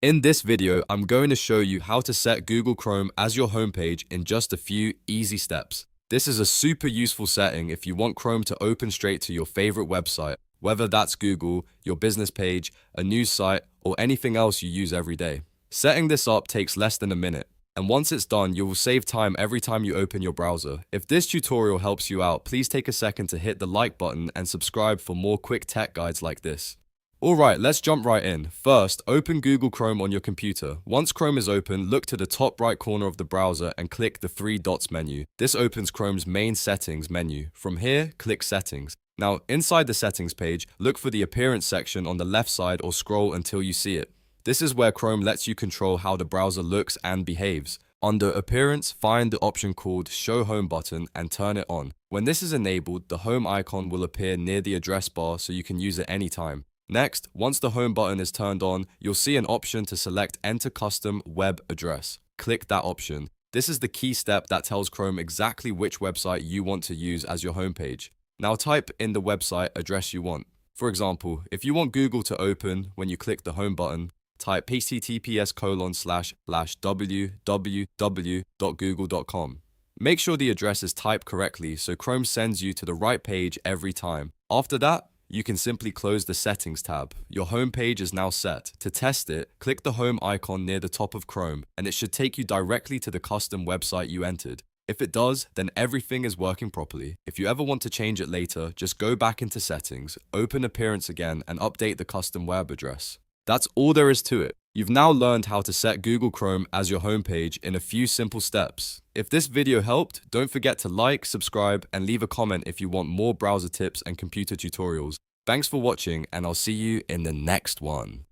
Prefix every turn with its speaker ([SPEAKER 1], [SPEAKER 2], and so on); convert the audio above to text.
[SPEAKER 1] In this video, I'm going to show you how to set Google Chrome as your homepage in just a few easy steps. This is a super useful setting if you want Chrome to open straight to your favorite website, whether that's Google, your business page, a news site, or anything else you use every day. Setting this up takes less than a minute, and once it's done, you will save time every time you open your browser. If this tutorial helps you out, please take a second to hit the like button and subscribe for more quick tech guides like this. Alright, let's jump right in. First, open Google Chrome on your computer. Once Chrome is open, look to the top right corner of the browser and click the three dots menu. This opens Chrome's main settings menu. From here, click Settings. Now, inside the settings page, look for the Appearance section on the left side or scroll until you see it. This is where Chrome lets you control how the browser looks and behaves. Under Appearance, find the option called Show Home button and turn it on. When this is enabled, the home icon will appear near the address bar so you can use it anytime. Next, once the home button is turned on, you'll see an option to select Enter Custom Web Address. Click that option. This is the key step that tells Chrome exactly which website you want to use as your homepage. Now type in the website address you want. For example, if you want Google to open when you click the home button, type https://www.google.com. Make sure the address is typed correctly so Chrome sends you to the right page every time. After that, you can simply close the Settings tab. Your home page is now set. To test it, click the home icon near the top of Chrome, and it should take you directly to the custom website you entered. If it does, then everything is working properly. If you ever want to change it later, just go back into Settings, open Appearance again, and update the custom web address. That's all there is to it. You've now learned how to set Google Chrome as your homepage in a few simple steps. If this video helped, don't forget to like, subscribe, and leave a comment if you want more browser tips and computer tutorials. Thanks for watching, and I'll see you in the next one.